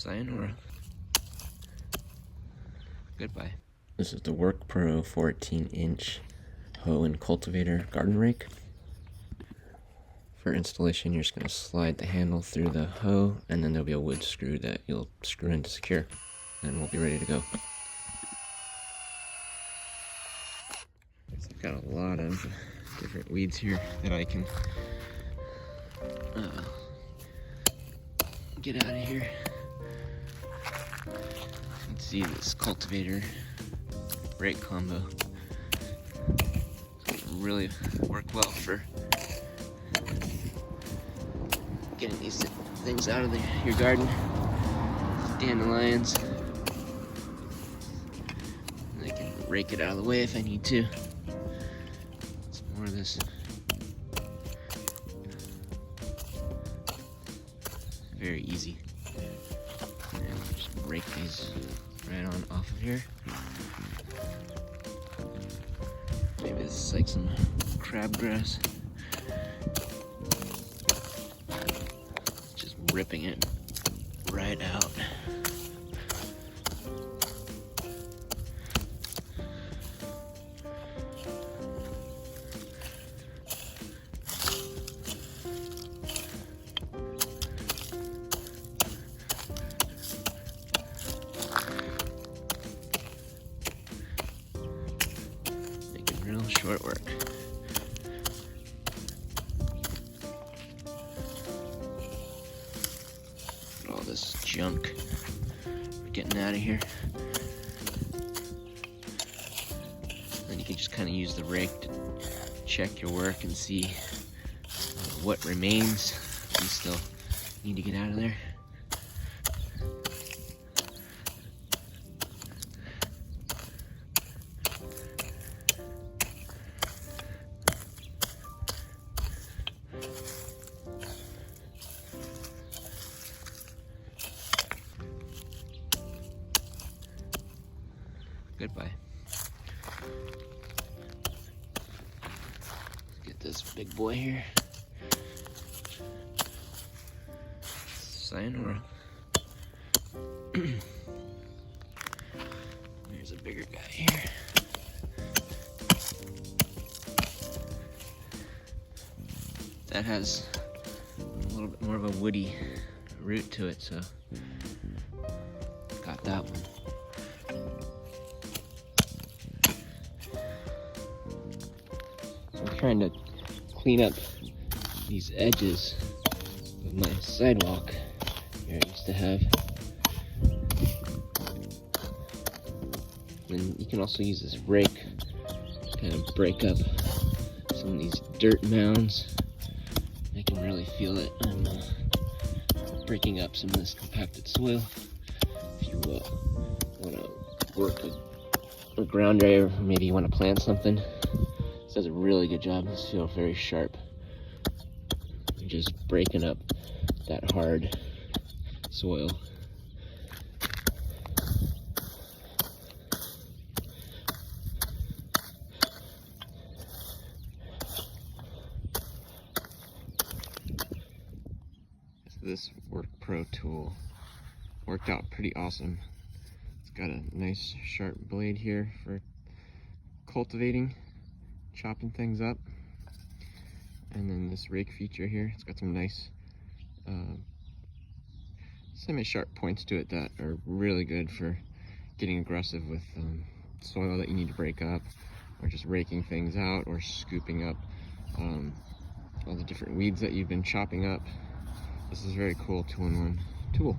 Sayonara. Goodbye. This is the WorkPro 14-inch hoe and cultivator garden rake. For installation, you're just going to slide the handle through the hoe, and then there'll be a wood screw that you'll screw in to secure, and we'll be ready to go. So I've got a lot of different weeds here that I can get out of here. You can see this cultivator rake combo. It's gonna really work well for getting these things out of your garden. Dandelions. And I can rake it out of the way if I need to. Some more of this. Very easy. And just rake these right on off of here. Maybe this is like some crabgrass. Just ripping it right out. Real short work. All this junk we're getting out of here. Then you can just kind of use the rake to check your work and see what remains you still need to get out of there. Goodbye. Let's get this big boy here. Sayonara. There's a bigger guy here. That has a little bit more of a woody root to it, so got that one. I'm trying to clean up these edges of my sidewalk here I used to have. And you can also use this rake to kind of break up some of these dirt mounds. I can really feel it. I'm breaking up some of this compacted soil. If you want to work a ground area, or maybe you want to plant something, this does a really good job. This feels very sharp. You're just breaking up that hard soil. This WorkPro tool worked out pretty awesome. It's got a nice sharp blade here for cultivating, chopping things up, and then this rake feature here. It's got some nice semi-sharp points to it that are really good for getting aggressive with soil that you need to break up, or just raking things out, or scooping up all the different weeds that you've been chopping up. This is a very cool two-in-one tool.